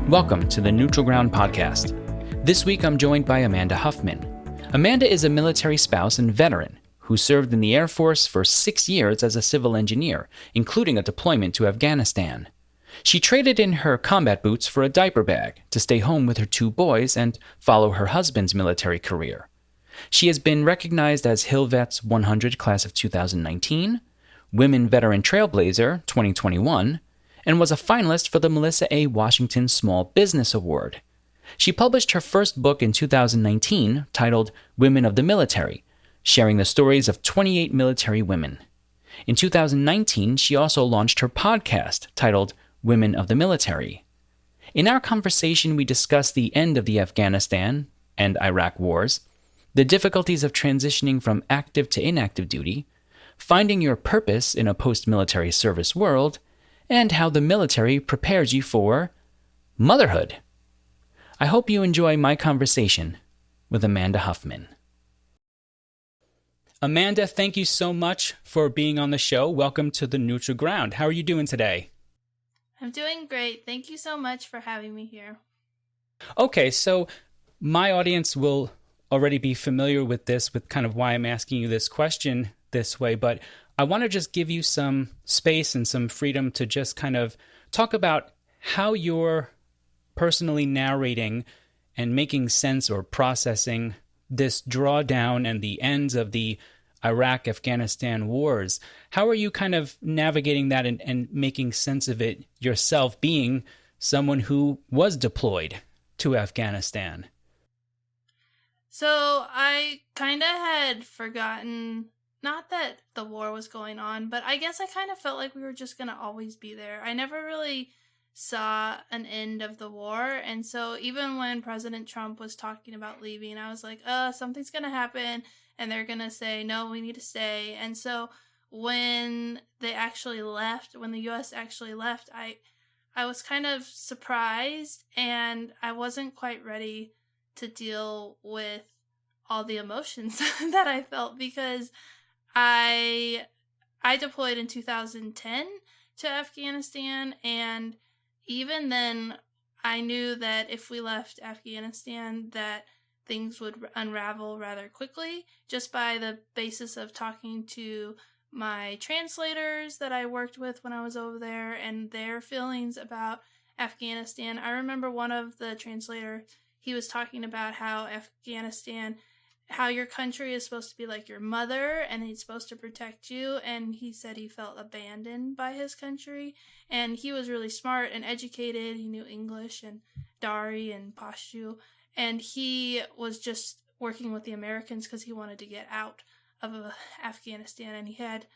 Welcome to the Neutral Ground Podcast. This week I'm joined by Amanda Huffman. Amanda is a military spouse and veteran who served in the Air Force for 6 years as a civil engineer, including a deployment to Afghanistan. She traded in her combat boots for a diaper bag to stay home with her 2 boys and follow her husband's military career. She has been recognized as Hill Vets 100 Class of 2019, Women Veteran Trailblazer 2021, and was a finalist for the Melissa A. Washington Small Business Award. She published her first book in 2019 titled Women of the Military, sharing the stories of 28 military women. In 2019, she also launched her podcast titled Women of the Military. In our conversation, we discussed the end of the Afghanistan and Iraq wars, the difficulties of transitioning from active to inactive duty, finding your purpose in a post-military service world, and how the military prepares you for motherhood. I hope you enjoy my conversation with Amanda Huffman. Amanda, thank you so much for being on the show. Welcome to the Neutral Ground. How are you doing today? I'm doing great. Thank you so much for having me here. Okay, so my audience will already be familiar with this, with kind of why I'm asking you this question this way, but I want to just give you some space and some freedom to just kind of talk about how you're personally narrating and making sense or processing this drawdown and the ends of the Iraq-Afghanistan wars. How are you kind of navigating that and making sense of it yourself, being someone who was deployed to Afghanistan? So I kind of had forgotten, not that the war was going on, but I guess I kind of felt like we were just going to always be there. I never really saw an end of the war. And so even when President Trump was talking about leaving, I was like, something's going to happen. And they're going to say, no, we need to stay. And so when they actually left, when the U.S. actually left, I was kind of surprised, and I wasn't quite ready to deal with all the emotions that I felt, because I deployed in 2010 to Afghanistan, and even then I knew that if we left Afghanistan that things would unravel rather quickly, just by the basis of talking to my translators that I worked with when I was over there and their feelings about Afghanistan. I remember one of the translators, he was talking about how Afghanistan, how your country is supposed to be like your mother and it's supposed to protect you, and he said he felt abandoned by his country. And he was really smart and educated. He knew English and Dari and Pashto, and he was just working with the Americans because he wanted to get out of Afghanistan. And he had,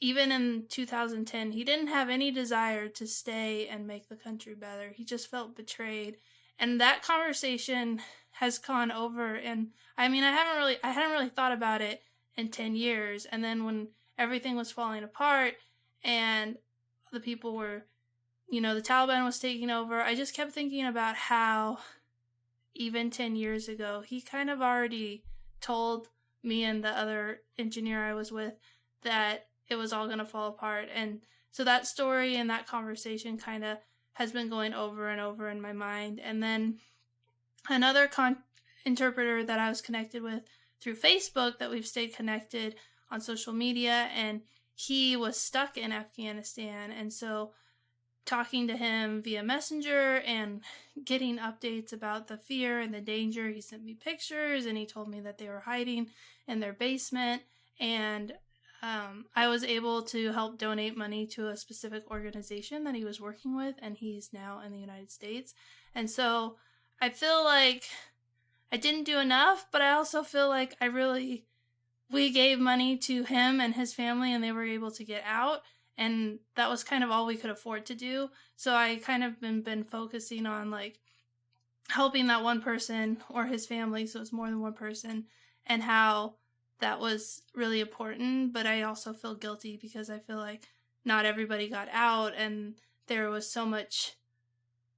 even in 2010, he didn't have any desire to stay and make the country better. He just felt betrayed. And that conversation has gone over, and I mean, I hadn't really thought about it in 10 years. And then when everything was falling apart and the people were, the Taliban was taking over, I just kept thinking about how even 10 years ago, he kind of already told me and the other engineer I was with that it was all going to fall apart. And so that story and that conversation kind of has been going over and over in my mind. And then another interpreter that I was connected with through Facebook, that we've stayed connected on social media, and he was stuck in Afghanistan. And so talking to him via Messenger and getting updates about the fear and the danger, he sent me pictures and he told me that they were hiding in their basement. And I was able to help donate money to a specific organization that he was working with, and he's now in the United States. And so I feel like I didn't do enough, but I also feel like we gave money to him and his family, and they were able to get out. And that was kind of all we could afford to do. So I kind of been focusing on like helping that one person or his family, so it's more than one person, and how that was really important. But I also feel guilty because I feel like not everybody got out, and there was so much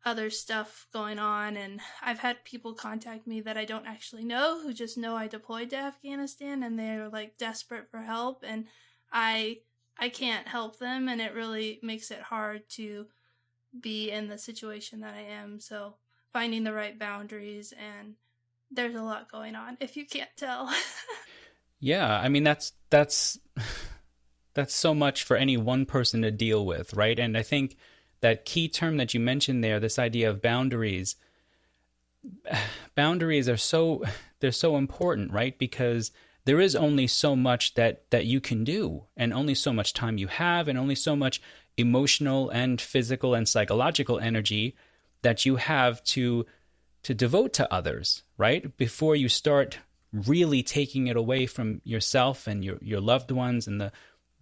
other stuff going on. And I've had people contact me that I don't actually know, who just know I deployed to Afghanistan, and they're like desperate for help, and I can't help them, and it really makes it hard to be in the situation that I am. So finding the right boundaries, and there's a lot going on, if you can't tell. Yeah, I mean that's so much for any one person to deal with, right? And I think that key term that you mentioned there, this idea of boundaries, boundaries are they're so important, right? Because there is only so much that you can do, and only so much time you have, and only so much emotional and physical and psychological energy that you have to devote to others, right? Before you start really taking it away from yourself and your loved ones, and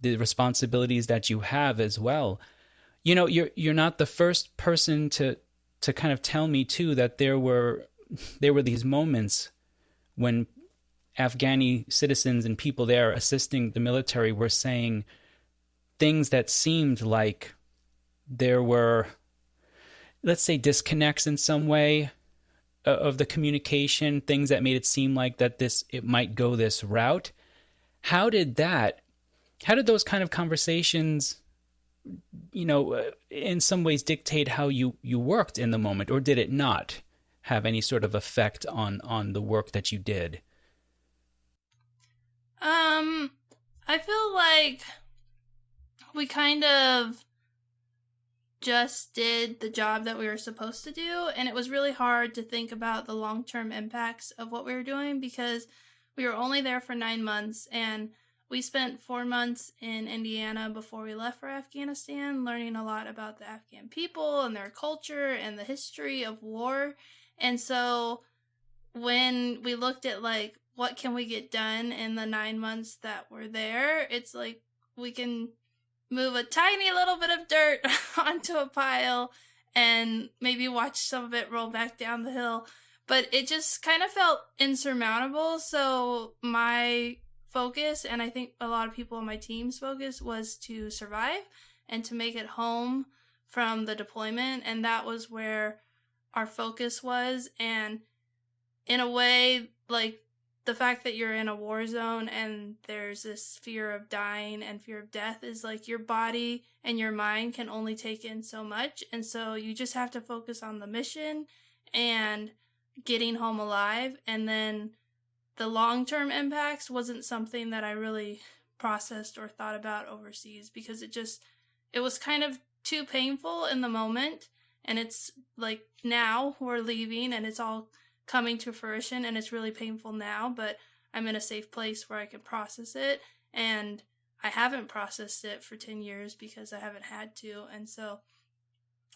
the responsibilities that you have as well. You know, you're not the first person to kind of tell me too that there were these moments when Afghani citizens and people there assisting the military were saying things that seemed like there were, let's say, disconnects in some way of the communication, things that made it seem like that it might go this route. How did those kind of conversations, in some ways dictate how you worked in the moment, or did it not have any sort of effect on the work that you did? I feel like we kind of just did the job that we were supposed to do, and it was really hard to think about the long-term impacts of what we were doing because we were only there for 9 months, and we spent 4 months in Indiana before we left for Afghanistan, learning a lot about the Afghan people and their culture and the history of war. And so when we looked at like what can we get done in the 9 months that we're there, it's like we can move a tiny little bit of dirt onto a pile and maybe watch some of it roll back down the hill. But it just kind of felt insurmountable. So my focus, and I think a lot of people on my team's focus, was to survive and to make it home from the deployment. And that was where our focus was. And in a way, like, the fact that you're in a war zone and there's this fear of dying and fear of death is like your body and your mind can only take in so much. And so you just have to focus on the mission and getting home alive. And then the long-term impacts wasn't something that I really processed or thought about overseas because it was kind of too painful in the moment. And it's like now we're leaving and it's all coming to fruition and it's really painful now, but I'm in a safe place where I can process it. And I haven't processed it for 10 years because I haven't had to. And so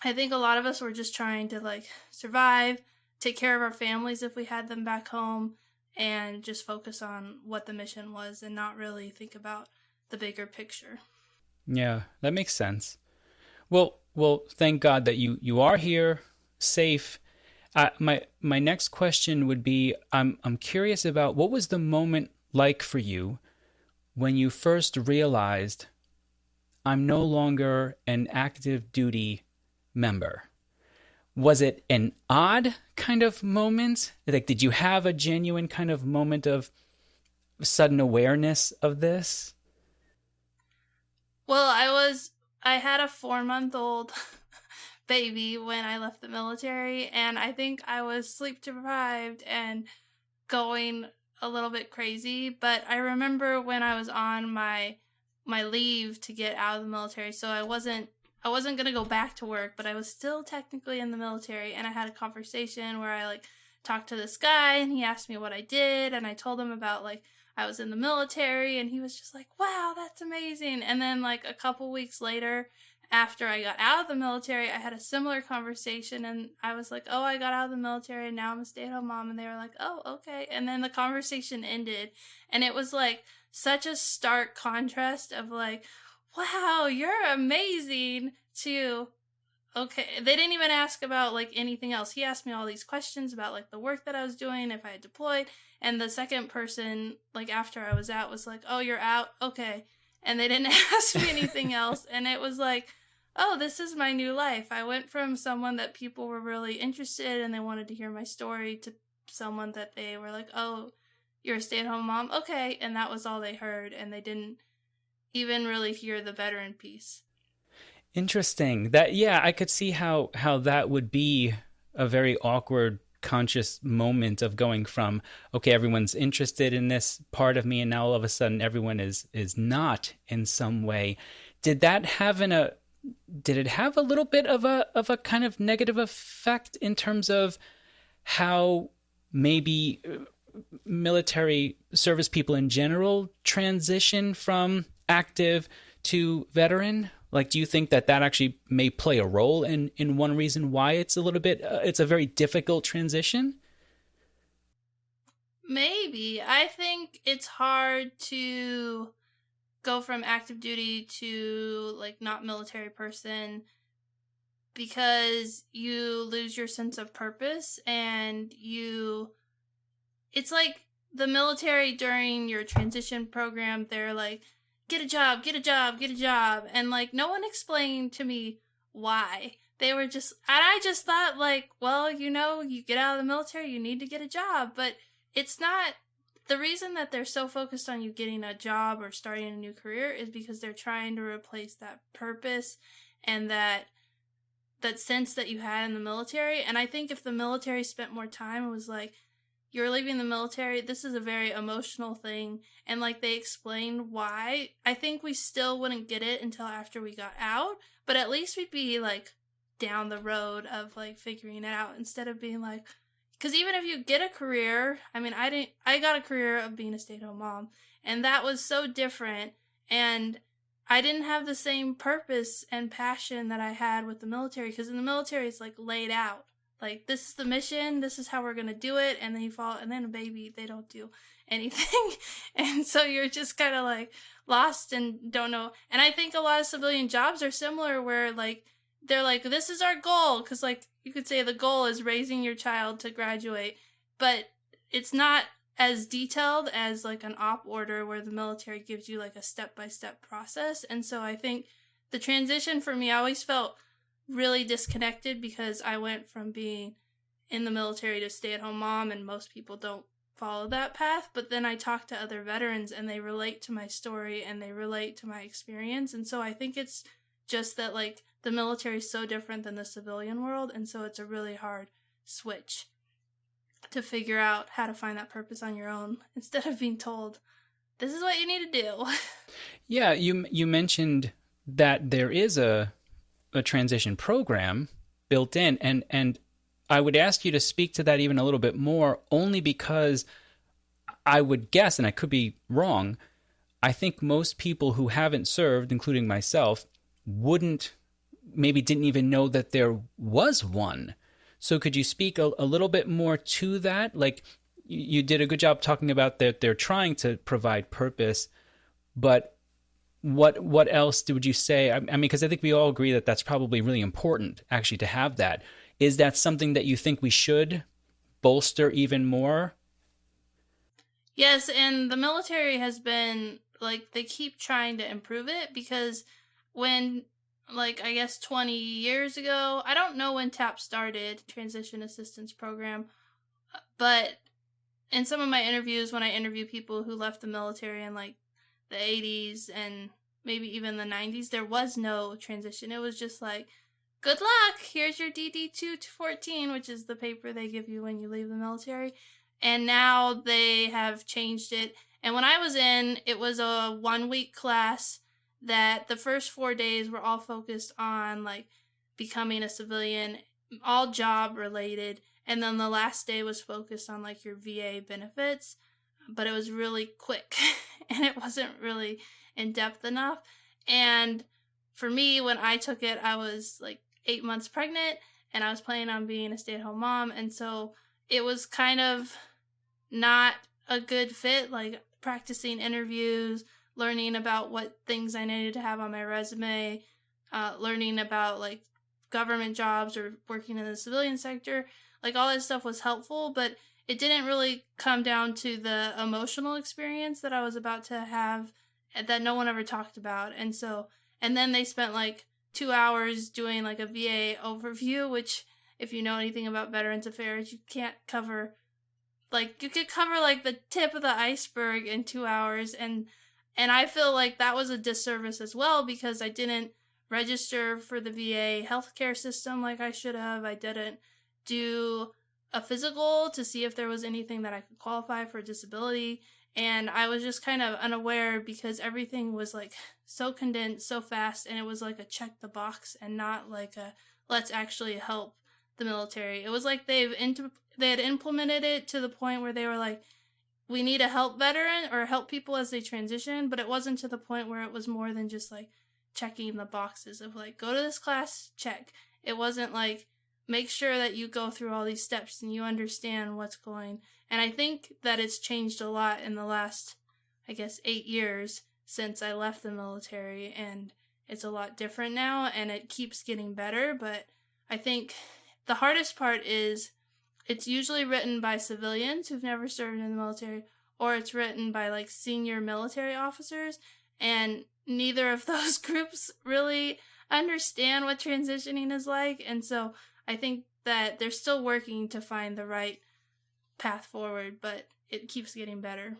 I think a lot of us were just trying to like survive, take care of our families if we had them back home, and just focus on what the mission was and not really think about the bigger picture. Yeah, that makes sense. Well, thank God that you are here, safe. My next question would be, I'm curious about what was the moment like for you when you first realized I'm no longer an active duty member? Was it an odd kind of moment? Like, did you have a genuine kind of moment of sudden awareness of this? Well, I had a 4-month-old baby when I left the military, and I think I was sleep deprived and going a little bit crazy. But I remember when I was on my leave to get out of the military, so I wasn't going to go back to work, but I was still technically in the military, and I had a conversation where I like talked to this guy and he asked me what I did, and I told him about like I was in the military, and he was just like, "Wow, that's amazing." And then like a couple weeks later, after I got out of the military, I had a similar conversation, and I was like, "Oh, I got out of the military and now I'm a stay-at-home mom." And they were like, "Oh, okay." And then the conversation ended, and it was like such a stark contrast of like, "Wow, you're amazing," to, "Okay." They didn't even ask about like anything else. He asked me all these questions about like the work that I was doing, if I had deployed. And the second person, like after I was out, was like, "Oh, you're out? Okay." And they didn't ask me anything else. And it was like, oh, this is my new life. I went from someone that people were really interested and they wanted to hear my story to someone that they were like, "Oh, you're a stay-at-home mom? Okay." And that was all they heard. And they didn't even really hear the veteran piece. Interesting. That yeah, I could see how that would be a very awkward conscious moment of going from okay, everyone's interested in this part of me and now all of a sudden everyone is not in some way. Did that have did it have a little bit of a kind of negative effect in terms of how maybe military service people in general transition from active to veteran? Like, do you think that that actually may play a role in one reason why it's a little bit, it's a very difficult transition? Maybe. I think it's hard to go from active duty to like not military person because you lose your sense of purpose and it's like the military during your transition program, they're like, get a job, get a job, get a job. And like, no one explained to me why. They were just, and I just thought, like, well, you get out of the military, you need to get a job. But it's not, the reason that they're so focused on you getting a job or starting a new career is because they're trying to replace that purpose and that sense that you had in the military. And I think if the military spent more time and was like, you're leaving the military, this is a very emotional thing, and like they explained why, I think we still wouldn't get it until after we got out, but at least we'd be like down the road of like figuring it out instead of being like, because even if you get a career, I mean, I got a career of being a stay-at-home mom, and that was so different, and I didn't have the same purpose and passion that I had with the military, because in the military it's like laid out. Like, this is the mission, this is how we're gonna do it, and then you fall, and then a baby, they don't do anything. And so you're just kind of like lost and don't know. And I think a lot of civilian jobs are similar where like, they're like, this is our goal, because like, you could say the goal is raising your child to graduate, but it's not as detailed as like an op order where the military gives you like a step-by-step process. And so I think the transition for me, I always felt really disconnected because I went from being in the military to stay-at-home mom, and most people don't follow that path. But then I talk to other veterans and they relate to my story and they relate to my experience. And so I think it's just that like the military is so different than the civilian world, and so it's a really hard switch to figure out how to find that purpose on your own instead of being told this is what you need to do. Yeah, you mentioned that there is a transition program built in, and I would ask you to speak to that even a little bit more, only because I would guess, and I could be wrong, I think most people who haven't served, including myself, maybe didn't even know that there was one. So could you speak a little bit more to that? Like, you did a good job talking about that they're trying to provide purpose, but what else would you say? I mean, because I think we all agree that that's probably really important, actually, to have that. Is that something that you think we should bolster even more? Yes, and the military has been, like, they keep trying to improve it because when, like, I guess 20 years ago, I don't know when TAP started, Transition Assistance Program, but in some of my interviews, when I interview people who left the military in, like, the 80s and maybe even the 90s, there was no transition. It was just like, good luck, here's your DD2 to 14, which is the paper they give you when you leave the military. And now they have changed it. And when I was in, it was a 1-week class that the first 4 days were all focused on like becoming a civilian, all job related. And then the last day was focused on like your VA benefits, but it was really quick and it wasn't really in depth enough. And for me, when I took it, I was like 8 months pregnant and I was planning on being a stay-at-home mom. And so it was kind of not a good fit, like practicing interviews, learning about what things I needed to have on my resume, learning about like government jobs or working in the civilian sector. Like all that stuff was helpful, but it didn't really come down to the emotional experience that I was about to have that no one ever talked about. And so, and then they spent like 2 hours doing like a VA overview, which if you know anything about Veterans Affairs, you can't cover, like you could cover like the tip of the iceberg in 2 hours. And I feel like that was a disservice as well because I didn't register for the VA healthcare system like I should have. I didn't do a physical to see if there was anything that I could qualify for disability. And I was just kind of unaware because everything was like so condensed, so fast, and it was like a check the box and not like a let's actually help the military. It was like they had implemented it to the point where they were like, we need to help veteran or help people as they transition, but it wasn't to the point where it was more than just like checking the boxes of like, go to this class, check. It wasn't like, make sure that you go through all these steps and you understand what's going. And I think that it's changed a lot in the last, I guess, 8 years since I left the military, and it's a lot different now, and it keeps getting better. But I think the hardest part is it's usually written by civilians who've never served in the military, or it's written by like senior military officers, and neither of those groups really understand what transitioning is like. And so I think that they're still working to find the right path forward, but it keeps getting better.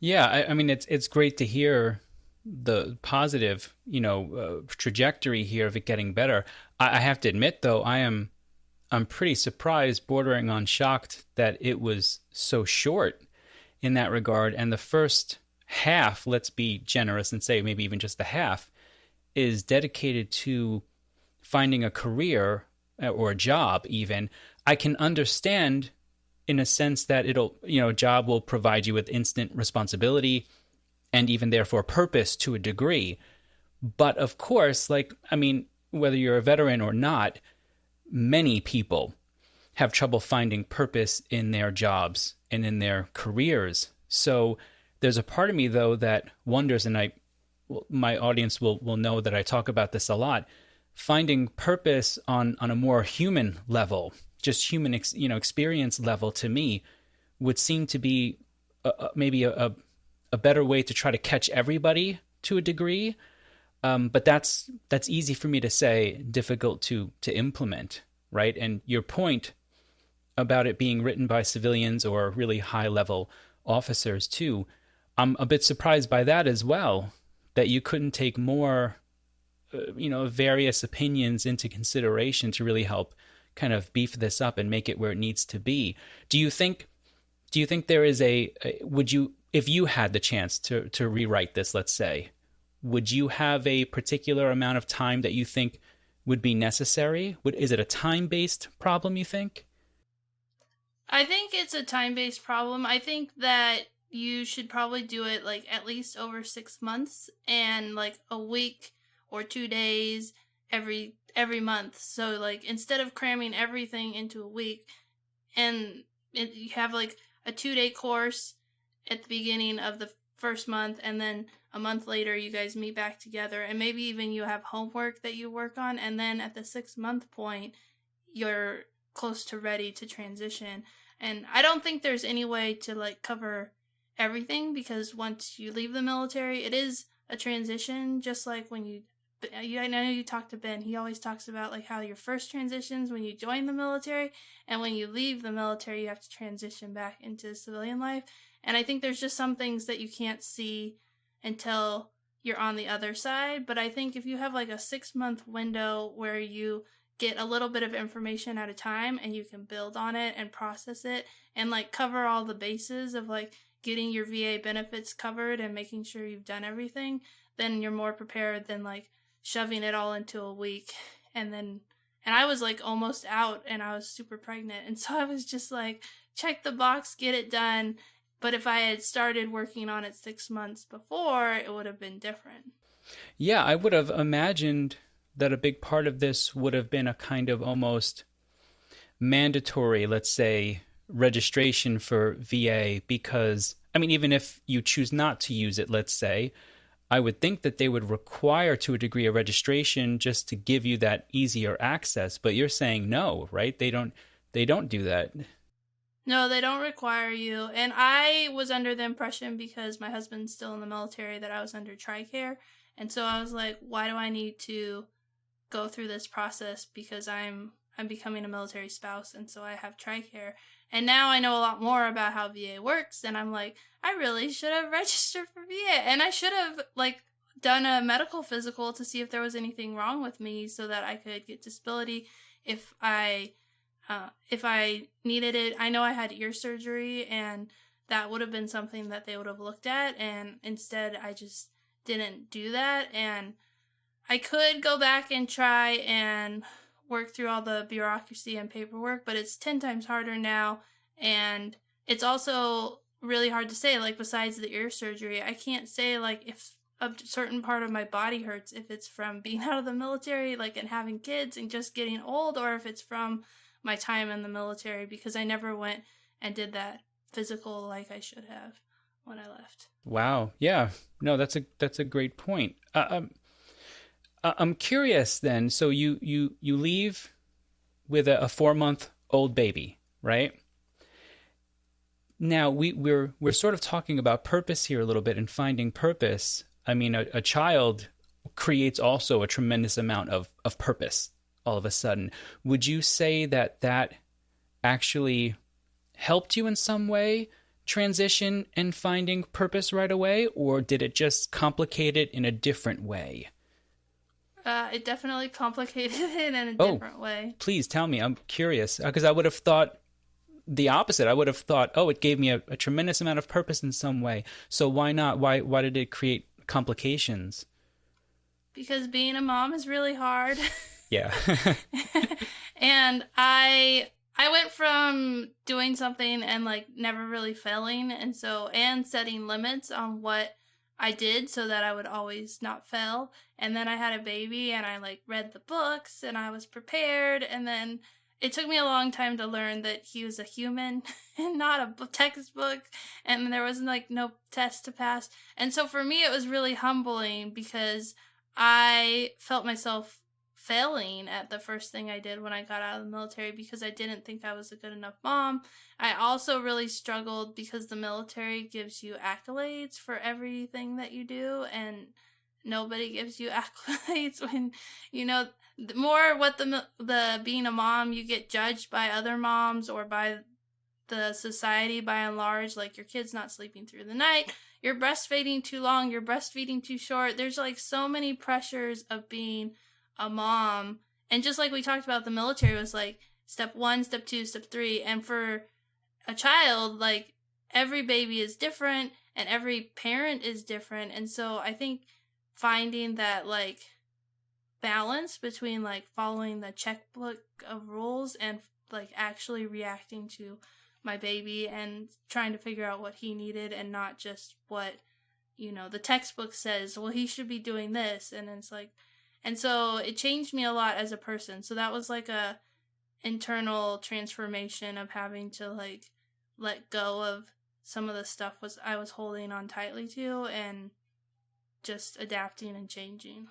Yeah, I mean, it's great to hear the positive, trajectory here of it getting better. I have to admit, though, I'm pretty surprised, bordering on shocked, that it was so short in that regard. And the first half, let's be generous and say maybe even just the half, is dedicated to finding a career or a job even. I can understand in a sense that a job will provide you with instant responsibility and even therefore purpose to a degree. But of course, whether you're a veteran or not, many people have trouble finding purpose in their jobs and in their careers. So there's a part of me, though, that wonders, and my audience will know that I talk about this a lot, finding purpose on a more human level, just human experience level, to me would seem to be maybe a better way to try to catch everybody to a degree. But that's easy for me to say, difficult to implement, right? And your point about it being written by civilians or really high-level officers too, I'm a bit surprised by that as well, that you couldn't take more various opinions into consideration to really help kind of beef this up and make it where it needs to be. Do you think there is if you had the chance to rewrite this, let's say, would you have a particular amount of time that you think would be necessary? Is it a time-based problem, you think? I think it's a time-based problem. I think that you should probably do it like at least over 6 months and like a week or 2 days every month. So like instead of cramming everything into a week, and you have like a 2-day course at the beginning of the first month, and then a month later you guys meet back together, and maybe even you have homework that you work on, and then at the 6-month point you're close to ready to transition. And I don't think there's any way to like cover everything, because once you leave the military, it is a transition. Just like when I know you talk to Ben, he always talks about like how your first transitions when you join the military, and when you leave the military you have to transition back into civilian life. And I think there's just some things that you can't see until you're on the other side. But I think if you have like a 6-month window where you get a little bit of information at a time and you can build on it and process it and like cover all the bases of like getting your VA benefits covered and making sure you've done everything, then you're more prepared than like shoving it all into a week. And I was like almost out, and I was super pregnant, and so I was just like, check the box, get it done. But if I had started working on it 6 months before, it would have been different. Yeah, I would have imagined that a big part of this would have been a kind of almost mandatory, let's say, registration for VA, because, I mean, even if you choose not to use it, let's say, I would think that they would require to a degree a registration just to give you that easier access. But you're saying no, right? They don't do that. No, they don't require you. And I was under the impression, because my husband's still in the military, that I was under TRICARE. And so I was like, why do I need to go through this process? Because I'm becoming a military spouse, and so I have TRICARE. And now I know a lot more about how VA works, and I'm like, I really should have registered for VA. And I should have like done a medical physical to see if there was anything wrong with me so that I could get disability if I needed it. I know I had ear surgery, and that would have been something that they would have looked at, and instead I just didn't do that. And I could go back and try and work through all the bureaucracy and paperwork, but it's 10 times harder now. And it's also really hard to say, like, besides the ear surgery, I can't say, like, if a certain part of my body hurts, if it's from being out of the military, like, and having kids and just getting old, or if it's from my time in the military, because I never went and did that physical like I should have when I left. Wow. Yeah. No, that's a great point. I'm curious then. So you leave with a 4-month-old baby, right? Now we're sort of talking about purpose here a little bit and finding purpose. I mean, a child creates also a tremendous amount of purpose all of a sudden. Would you say that actually helped you in some way transition and finding purpose right away, or did it just complicate it in a different way? It definitely complicated it in a different way. Please tell me. I'm curious, because I would have thought the opposite. I would have thought, it gave me a tremendous amount of purpose in some way. So why not? Why did it create complications? Because being a mom is really hard. Yeah. And I went from doing something and, like, never really failing, and setting limits on what I did so that I would always not fail. And then I had a baby, and I, like, read the books, and I was prepared, and then it took me a long time to learn that he was a human and not a textbook, and there was, like, no test to pass. And so for me, it was really humbling because I felt myself failing at the first thing I did when I got out of the military because I didn't think I was a good enough mom. I also really struggled because the military gives you accolades for everything that you do, and nobody gives you accolades when, more what the being a mom, you get judged by other moms or by the society by and large, like your kid's not sleeping through the night, you're breastfeeding too long, you're breastfeeding too short. There's, like, so many pressures of being a mom. And just like we talked about, the military was like step 1, step 2, step 3. And for a child, like, every baby is different and every parent is different. And so I think finding that, like, balance between, like, following the checkbook of rules and, like, actually reacting to my baby and trying to figure out what he needed and not just what, the textbook says, well, he should be doing this. And it's like, and so it changed me a lot as a person. So that was, like, a internal transformation of having to, like, let go of some of the stuff I was holding on tightly to and just adapting and changing.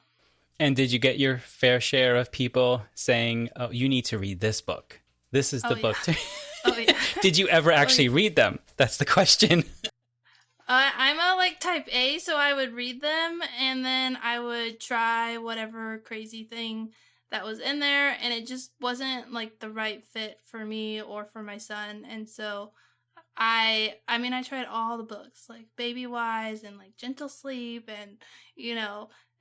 And did you get your fair share of people saying, oh, you need to read this book? This is the book. Oh, yeah. Did you ever actually read them? That's the question. I'm a, like, type A, so I would read them, and then I would try whatever crazy thing that was in there, and it just wasn't, like, the right fit for me or for my son. And so I tried all the books, like Baby Wise and, like, Gentle Sleep and,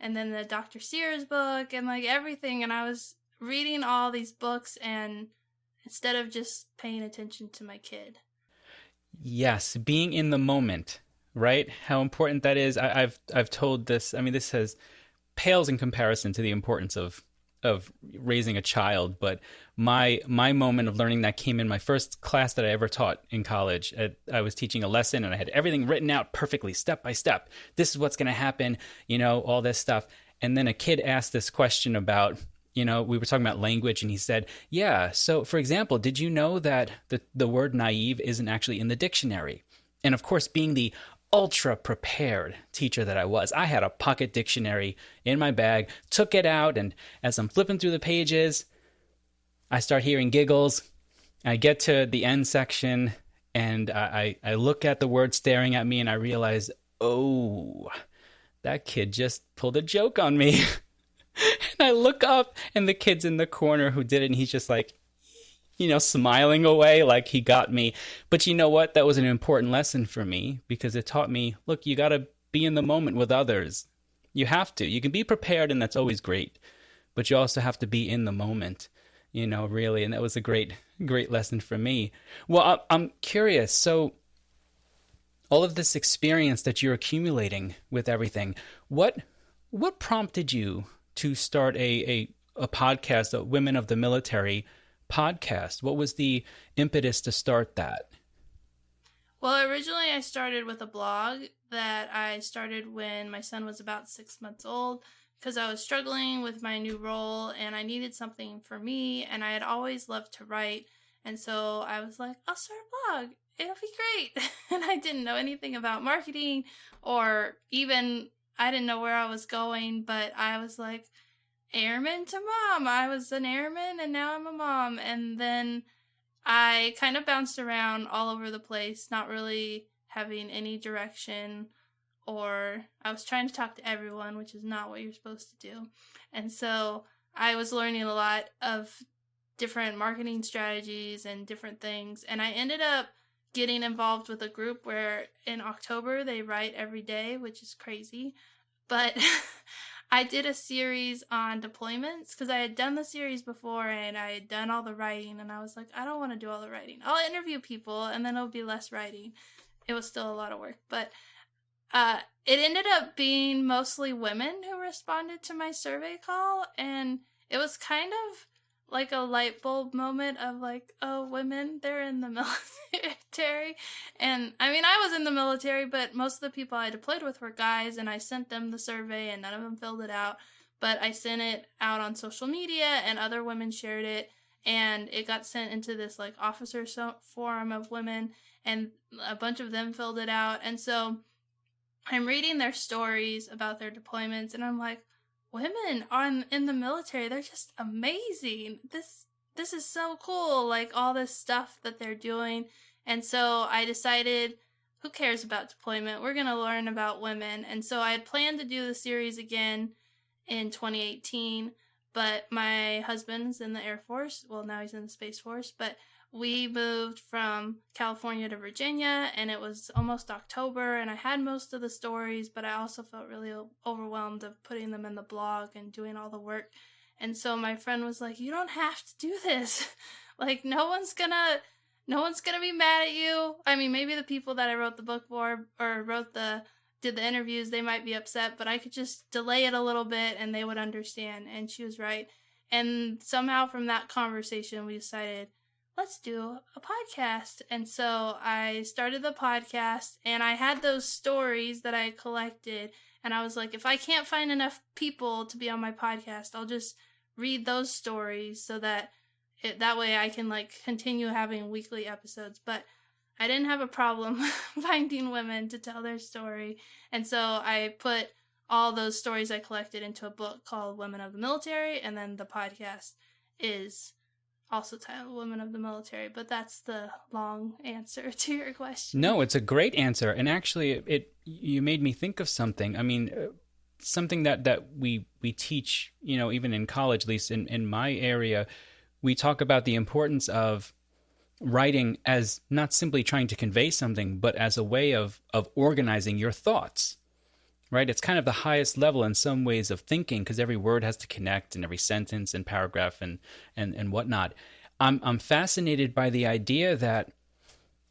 and then the Dr. Sears book and, like, everything. And I was reading all these books and instead of just paying attention to my kid. Yes, being in the moment, right? How important that is. I've told this. I mean, this pales in comparison to the importance of raising a child. But my moment of learning that came in my first class that I ever taught in college. I was teaching a lesson and I had everything written out perfectly, step by step. This is what's going to happen, all this stuff. And then a kid asked this question about, we were talking about language, and he said, yeah, so for example, did you know that the word naive isn't actually in the dictionary? And of course, being the ultra prepared teacher that I was, I had a pocket dictionary in my bag, took it out, and as I'm flipping through the pages, I start hearing giggles. I get to the end section, and I look at the word staring at me, and I realize, oh, that kid just pulled a joke on me. And I look up, and the kid's in the corner who did it, and he's just like, smiling away like he got me. But you know what? That was an important lesson for me because it taught me, look, you got to be in the moment with others. You have to. You can be prepared, and that's always great, but you also have to be in the moment, really. And that was a great, great lesson for me. Well, I'm curious. So, all of this experience that you're accumulating with everything, what prompted you to start a podcast, a Women of the Military podcast? What was the impetus to start that? Well, originally I started with a blog that I started when my son was about 6 months old because I was struggling with my new role and I needed something for me, and I had always loved to write. And so I was like, I'll start a blog. It'll be great. And I didn't know anything about marketing, or even I didn't know where I was going, but I was like, airman to mom. I was an airman and now I'm a mom. And then I kind of bounced around all over the place, not really having any direction, or I was trying to talk to everyone, which is not what you're supposed to do. And so I was learning a lot of different marketing strategies and different things. And I ended up getting involved with a group where in October they write every day, which is crazy. But I did a series on deployments because I had done the series before and I had done all the writing, and I was like, I don't want to do all the writing. I'll interview people and then it'll be less writing. It was still a lot of work, but it ended up being mostly women who responded to my survey call, and it was kind of like a light bulb moment of like, oh, women, they're in the military. And I mean, I was in the military, but most of the people I deployed with were guys, and I sent them the survey and none of them filled it out. But I sent it out on social media and other women shared it, and it got sent into this like officer forum of women, and a bunch of them filled it out. And so I'm reading their stories about their deployments, and I'm like, women in the military, they're just amazing. This is so cool, like all this stuff that they're doing. And so I decided, who cares about deployment? We're going to learn about women. And so I had planned to do the series again in 2018, but my husband's in the Air Force. Well, now he's in the Space Force, but we moved from California to Virginia, and it was almost October, and I had most of the stories, but I also felt really overwhelmed of putting them in the blog and doing all the work. And so my friend was like, you don't have to do this. Like, no one's gonna be mad at you. I mean, maybe the people that I wrote the book for or did the interviews, they might be upset, but I could just delay it a little bit and they would understand. And she was right. And somehow from that conversation, we decided, let's do a podcast. And so I started the podcast, and I had those stories that I collected, and I was like, if I can't find enough people to be on my podcast, I'll just read those stories so that that way I can like continue having weekly episodes. But I didn't have a problem finding women to tell their story. And so I put all those stories I collected into a book called Women of the Military, and then the podcast is also titled Women of the Military. But that's the long answer to your question. No, it's a great answer. And actually, you made me think of something. I mean, something that we teach, even in college, at least in my area, we talk about the importance of writing as not simply trying to convey something, but as a way of organizing your thoughts. Right? It's kind of the highest level in some ways of thinking, because every word has to connect, and every sentence and paragraph and whatnot. I'm fascinated by the idea that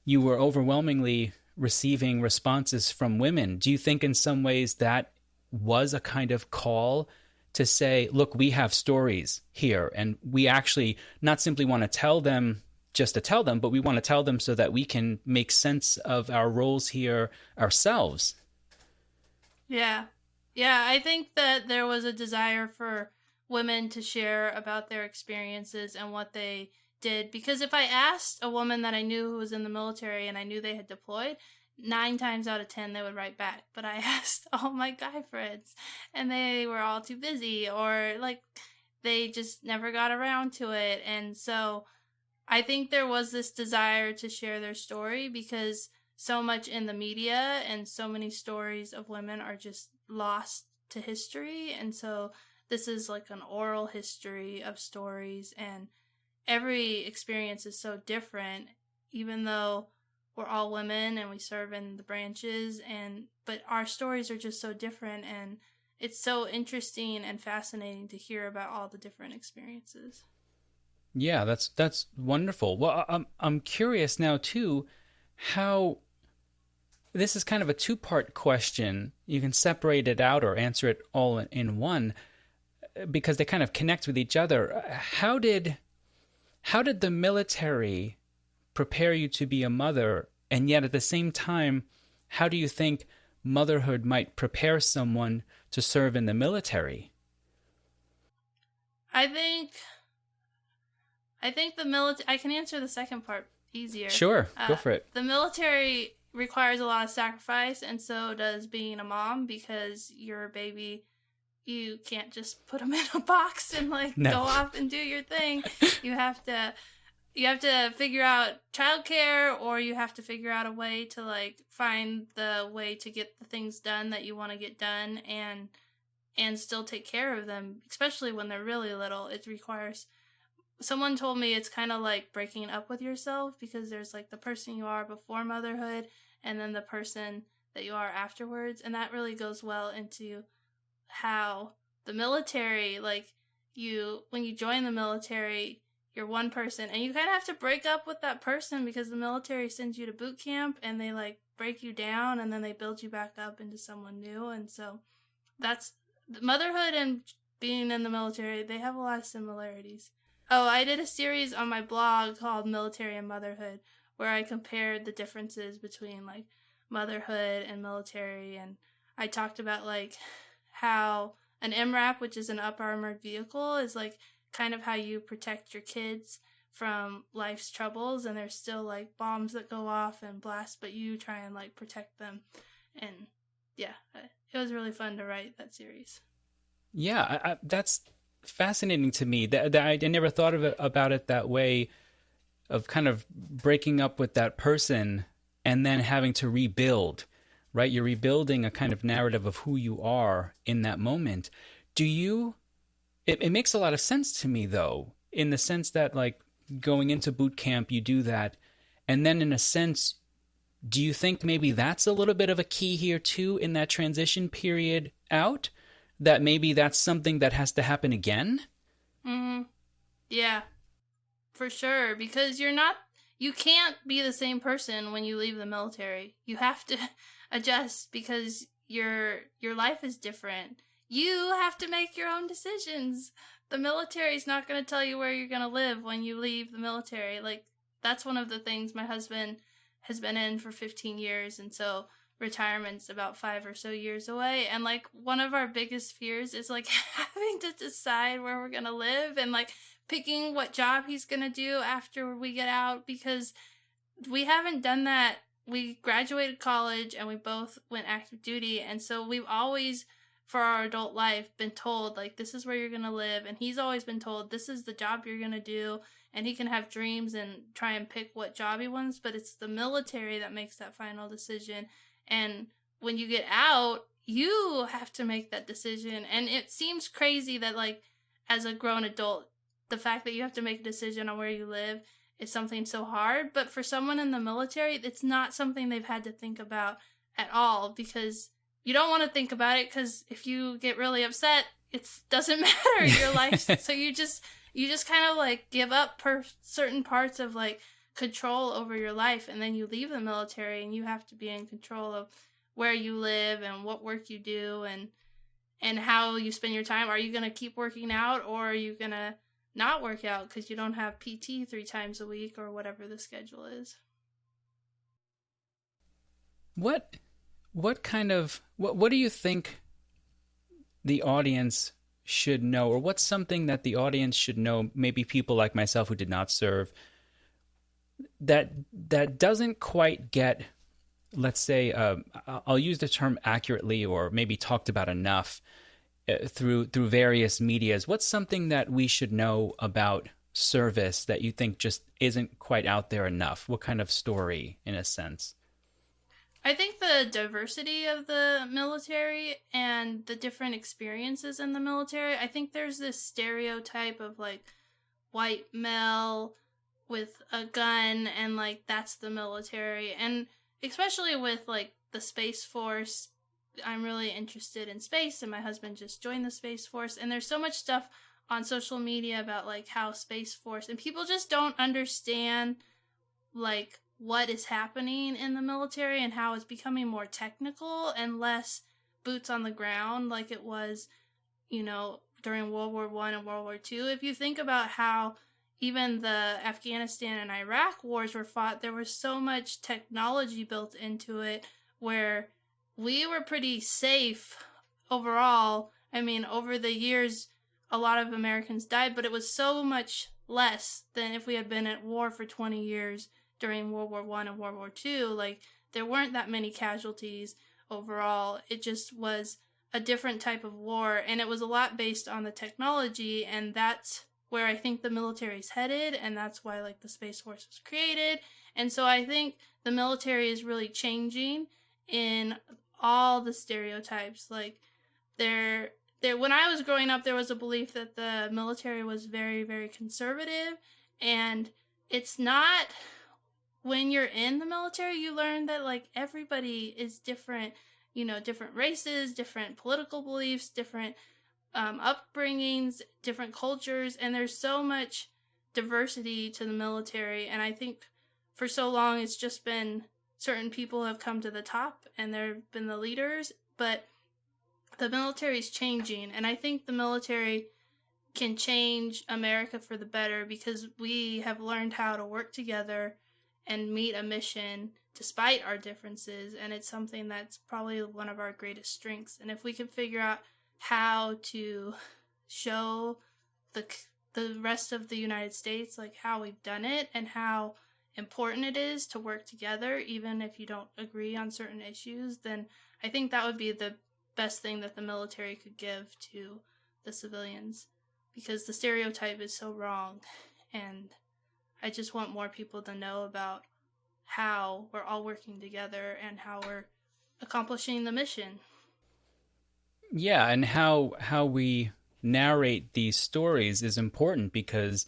you were overwhelmingly receiving responses from women. Do you think in some ways that was a kind of call to say, look, we have stories here, and we actually not simply want to tell them just to tell them, but we want to tell them so that we can make sense of our roles here ourselves? Yeah. Yeah, I think that there was a desire for women to share about their experiences and what they did. Because if I asked a woman that I knew who was in the military and I knew they had deployed, 9 times out of 10 they would write back. But I asked all my guy friends, and they were all too busy, or like they just never got around to it. And so I think there was this desire to share their story, because so much in the media and so many stories of women are just lost to history. And so this is like an oral history of stories, and every experience is so different, even though we're all women and we serve in the branches, but our stories are just so different. And it's so interesting and fascinating to hear about all the different experiences. Yeah, that's wonderful. Well, I'm curious now too, how this is kind of a two-part question. You can separate it out or answer it all in one because they kind of connect with each other. How did the military prepare you to be a mother, and yet at the same time, how do you think motherhood might prepare someone to serve in the military? I think the military. I can answer the second part easier. Sure, go for it. The military requires a lot of sacrifice, and so does being a mom, because your baby, you can't just put them in a box and No. go off and do your thing. You have to figure out childcare, or you have to figure out a way to find the way to get the things done that you want to get done, and still take care of them, especially when they're really little. It requires. Someone told me it's kind of like breaking up with yourself, because there's the person you are before motherhood and then the person that you are afterwards. And that really goes well into how the military, when you join the military, you're one person and you kind of have to break up with that person, because the military sends you to boot camp and they break you down and then they build you back up into someone new. And so that's motherhood and being in the military. They have a lot of similarities. Oh, I did a series on my blog called Military and Motherhood, where I compared the differences between motherhood and military, and I talked about how an MRAP, which is an up armored vehicle, is kind of how you protect your kids from life's troubles, and there's still bombs that go off and blast, but you try and protect them. And yeah, it was really fun to write that series. Yeah, that's fascinating to me. That I never thought of it about it that way, of kind of breaking up with that person and then having to rebuild, right? You're rebuilding a kind of narrative of who you are in that moment. It makes a lot of sense to me, though, in the sense that going into boot camp, you do that. And then in a sense, do you think maybe that's a little bit of a key here too, in that transition period out? That maybe that's something that has to happen again? Mm-hmm. Yeah, for sure. Because you can't be the same person when you leave the military. You have to adjust, because your life is different. You have to make your own decisions. The military's not going to tell you where you're going to live when you leave the military. That's one of the things. My husband has been in for 15 years, and so retirement's about 5 or so years away, and one of our biggest fears is having to decide where we're gonna live, and picking what job he's gonna do after we get out, because we haven't done that. We graduated college and we both went active duty, and so we've always, for our adult life, been told this is where you're gonna live, and he's always been told this is the job you're gonna do. And he can have dreams and try and pick what job he wants, but it's the military that makes that final decision. And when you get out, you have to make that decision. And it seems crazy that as a grown adult, the fact that you have to make a decision on where you live is something so hard. But for someone in the military, it's not something they've had to think about at all, because you don't want to think about it, because if you get really upset, it doesn't matter your life. So you just kind of give up certain parts of control over your life, and then you leave the military and you have to be in control of where you live and what work you do and how you spend your time. Are you going to keep working out, or are you going to not work out because you don't have PT 3 times a week, or whatever the schedule is? What do you think the audience should know, or what's something that the audience should know, maybe people like myself who did not serve, that doesn't quite get, let's say, I'll use the term accurately, or maybe talked about enough through various medias? What's something that we should know about service that you think just isn't quite out there enough? What kind of story, in a sense? I think the diversity of the military and the different experiences in the military. I think there's this stereotype of white male with a gun, and that's the military. And especially with the Space Force, I'm really interested in space, and my husband just joined the Space Force, and there's so much stuff on social media about like how Space Force, and people just don't understand like what is happening in the military and how it's becoming more technical and less boots on the ground like it was, during World War I and World War II. If you think about how even the Afghanistan and Iraq wars were fought, there was so much technology built into it where we were pretty safe overall. I mean, over the years, a lot of Americans died, but it was so much less than if we had been at war for 20 years during World War I and World War II. Like, there weren't that many casualties overall. It just was a different type of war, and it was a lot based on the technology, and that's where I think the military is headed, and that's why like the Space Force was created. And so I think the military is really changing in all the stereotypes. Like there when I was growing up, there was a belief that the military was very, very conservative, and it's not. When you're in the military, you learn that like everybody is different, different races, different political beliefs, different upbringings, different cultures, and there's so much diversity to the military. And I think for so long it's just been certain people have come to the top and they've been the leaders, but the military is changing, and I think the military can change America for the better because we have learned how to work together and meet a mission despite our differences, and it's something that's probably one of our greatest strengths. And if we can figure out how to show the rest of the United States like how we've done it and how important it is to work together even if you don't agree on certain issues, then I think that would be the best thing that the military could give to the civilians, because the stereotype is so wrong, and I just want more people to know about how we're all working together and how we're accomplishing the mission. Yeah, and how we narrate these stories is important because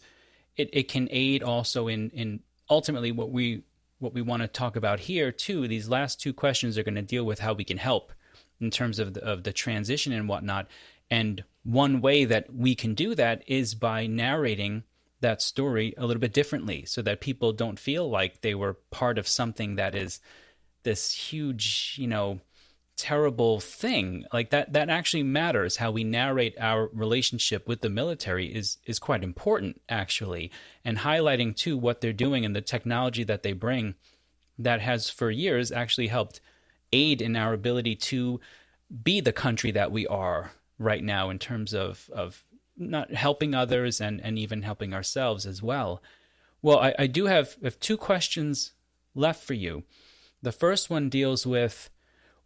it can aid also in ultimately what we want to talk about here too. These last two questions are going to deal with how we can help in terms of the transition and whatnot. And one way that we can do that is by narrating that story a little bit differently so that people don't feel like they were part of something that is this huge, terrible thing. Like that actually matters. How we narrate our relationship with the military is quite important, actually. And highlighting too what they're doing and the technology that they bring that has for years actually helped aid in our ability to be the country that we are right now in terms of not helping others and even helping ourselves as well. Well, I do have two questions left for you. The first one deals with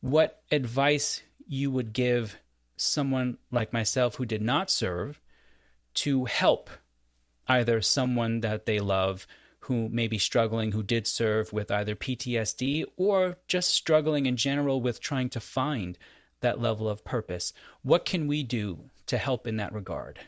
what advice you would give someone like myself who did not serve to help either someone that they love who may be struggling, who did serve, with either PTSD or just struggling in general with trying to find that level of purpose. What can we do to help in that regard?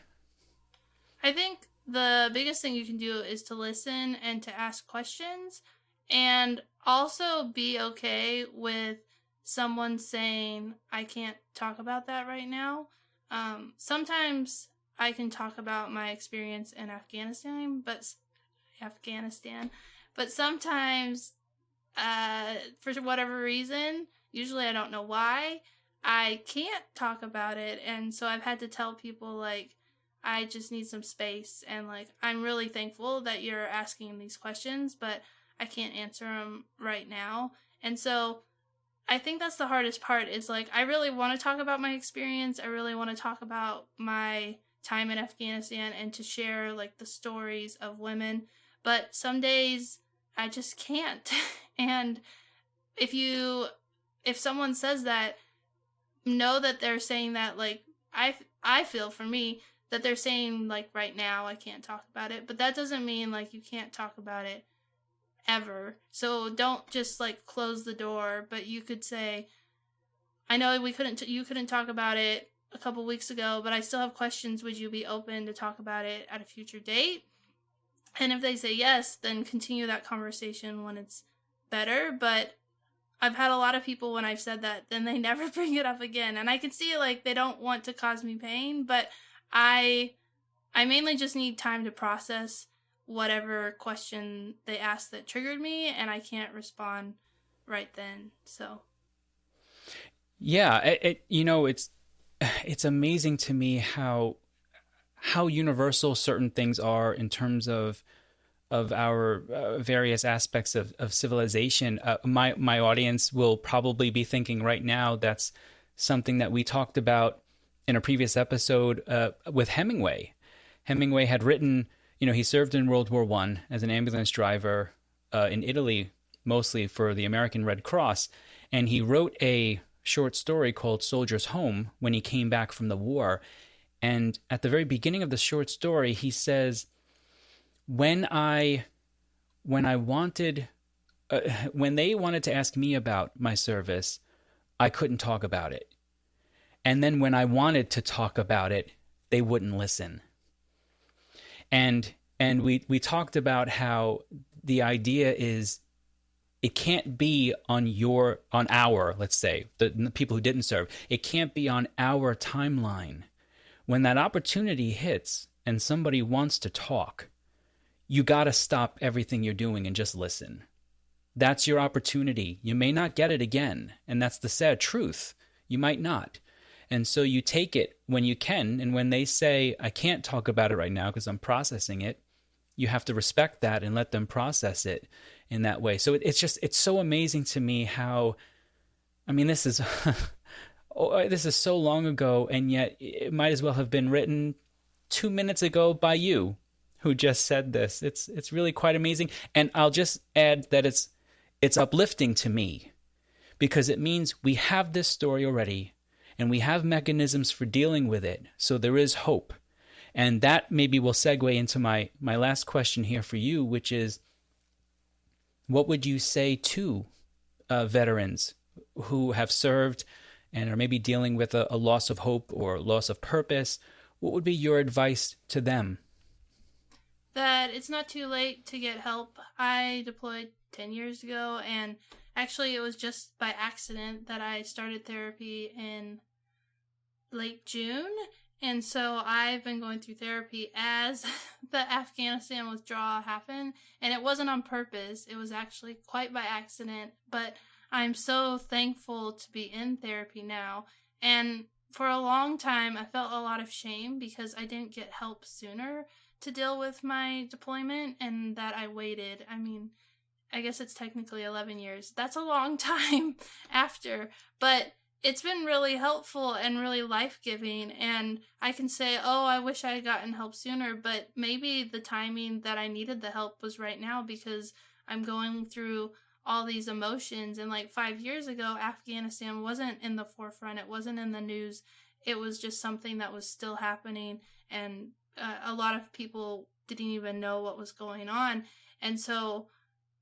I think the biggest thing you can do is to listen and to ask questions, and also be okay with someone saying, I can't talk about that right now. Sometimes I can talk about my experience in Afghanistan, but sometimes, for whatever reason, usually I don't know why, I can't talk about it. And so I've had to tell people, like, I just need some space. And, like, I'm really thankful that you're asking these questions, but I can't answer them right now. And so I think that's the hardest part is, like, I really want to talk about my experience. I really want to talk about my time in Afghanistan and to share, like, the stories of women. But some days I just can't. And if someone says that, know that they're saying that, like, I feel for me that they're saying, like, right now I can't talk about it, but that doesn't mean, like, you can't talk about it ever. So don't just, like, close the door, but you could say, I know you couldn't talk about it a couple weeks ago, but I still have questions. Would you be open to talk about it at a future date? And if they say yes, then continue that conversation when it's better. But I've had a lot of people when I've said that, then they never bring it up again. And I can see like they don't want to cause me pain, but I I mainly just need time to process whatever question they asked that triggered me, and I can't respond right then. So Yeah, it's amazing to me how universal certain things are in terms of our various aspects of civilization. My audience will probably be thinking right now that's something that we talked about in a previous episode with Hemingway. Hemingway had written, he served in World War I as an ambulance driver in Italy, mostly for the American Red Cross, and he wrote a short story called Soldier's Home when he came back from the war. And at the very beginning of the short story, he says, when wanted, when they wanted to ask me about my service, I couldn't talk about it. And then when I wanted to talk about it, they wouldn't listen. And we talked about how the idea is it can't be on our, let's say, the people who didn't serve, it can't be on our timeline. When that opportunity hits and somebody wants to talk, you got to stop everything you're doing and just listen. That's your opportunity. You may not get it again, and that's the sad truth. You might not. And so you take it when you can, and when they say, I can't talk about it right now because I'm processing it, you have to respect that and let them process it in that way. So it's so amazing to me how, this is this is so long ago, and yet it might as well have been written 2 minutes ago by you who just said this. It's really quite amazing. And I'll just add that it's uplifting to me because it means we have this story already and we have mechanisms for dealing with it. So there is hope. And that maybe will segue into my last question here for you, which is, what would you say to veterans who have served and are maybe dealing with a loss of hope or loss of purpose? What would be your advice to them? That it's not too late to get help. I deployed 10 years ago, and actually it was just by accident that I started therapy in late June. And so I've been going through therapy as the Afghanistan withdrawal happened, and it wasn't on purpose. It was actually quite by accident, but I'm so thankful to be in therapy now. And for a long time, I felt a lot of shame because I didn't get help sooner to deal with my deployment, and that I waited. I guess it's technically 11 years. That's a long time after, but it's been really helpful and really life-giving, and I can say, oh, I wish I had gotten help sooner, but maybe the timing that I needed the help was right now because I'm going through all these emotions. And like 5 years ago, Afghanistan wasn't in the forefront. It wasn't in the news. It was just something that was still happening, and a lot of people didn't even know what was going on. And so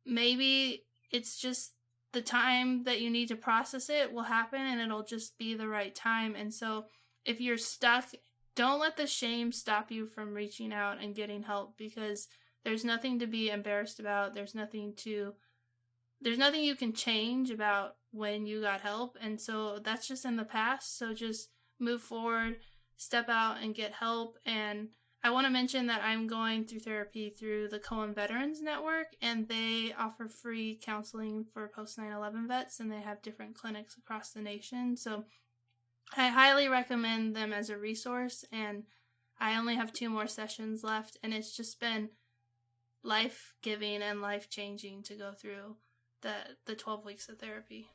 maybe it's just the time that you need to process it will happen, and it'll just be the right time. And so if you're stuck, don't let the shame stop you from reaching out and getting help, because there's nothing to be embarrassed about. There's nothing you can change about when you got help. And so that's just in the past. So just move forward, step out and get help. And I want to mention that I'm going through therapy through the Cohen Veterans Network, and they offer free counseling for post 9/11 vets, and they have different clinics across the nation. So I highly recommend them as a resource, and I only have 2 more sessions left, and it's just been life-giving and life-changing to go through the 12 weeks of therapy.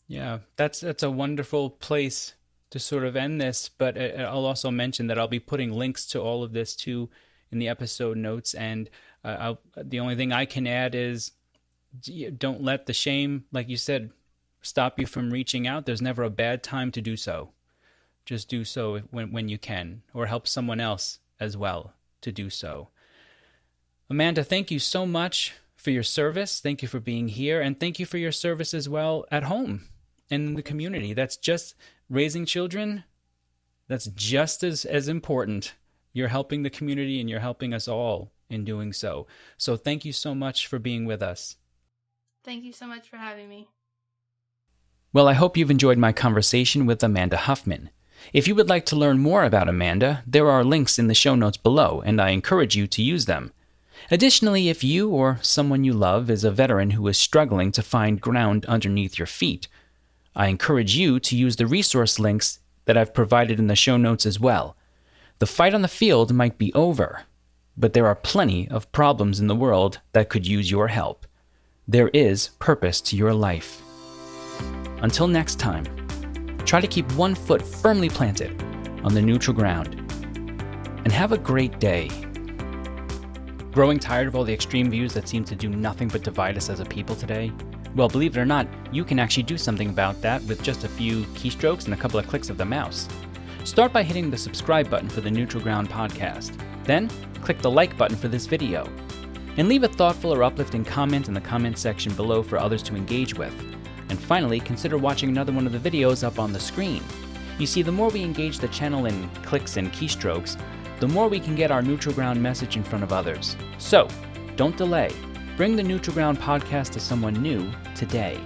Yeah, that's a wonderful place to sort of end this, but I'll also mention that I'll be putting links to all of this too in the episode notes, and the only thing I can add is don't let the shame, like you said, stop you from reaching out. There's never a bad time to do so. Just do so when you can, or help someone else as well to do so. Amanda, thank you so much for your service. Thank you for being here, and thank you for your service as well at home and in the community. That's just raising children. That's just as important. You're helping the community, and you're helping us all in doing so. So thank you so much for being with us. Thank you so much for having me. Well, I hope you've enjoyed my conversation with Amanda Huffman. If you would like to learn more about Amanda, there are links in the show notes below, and I encourage you to use them. Additionally, if you or someone you love is a veteran who is struggling to find ground underneath your feet, I encourage you to use the resource links that I've provided in the show notes as well. The fight on the field might be over, but there are plenty of problems in the world that could use your help. There is purpose to your life. Until next time, try to keep one foot firmly planted on the neutral ground. And have a great day. Growing tired of all the extreme views that seem to do nothing but divide us as a people today? Well, believe it or not, you can actually do something about that with just a few keystrokes and a couple of clicks of the mouse. Start by hitting the subscribe button for the Neutral Ground podcast. Then, click the like button for this video. And leave a thoughtful or uplifting comment in the comment section below for others to engage with. And finally, consider watching another one of the videos up on the screen. You see, the more we engage the channel in clicks and keystrokes, the more we can get our Neutral Ground message in front of others. So, don't delay. Bring the Neutral Ground podcast to someone new today.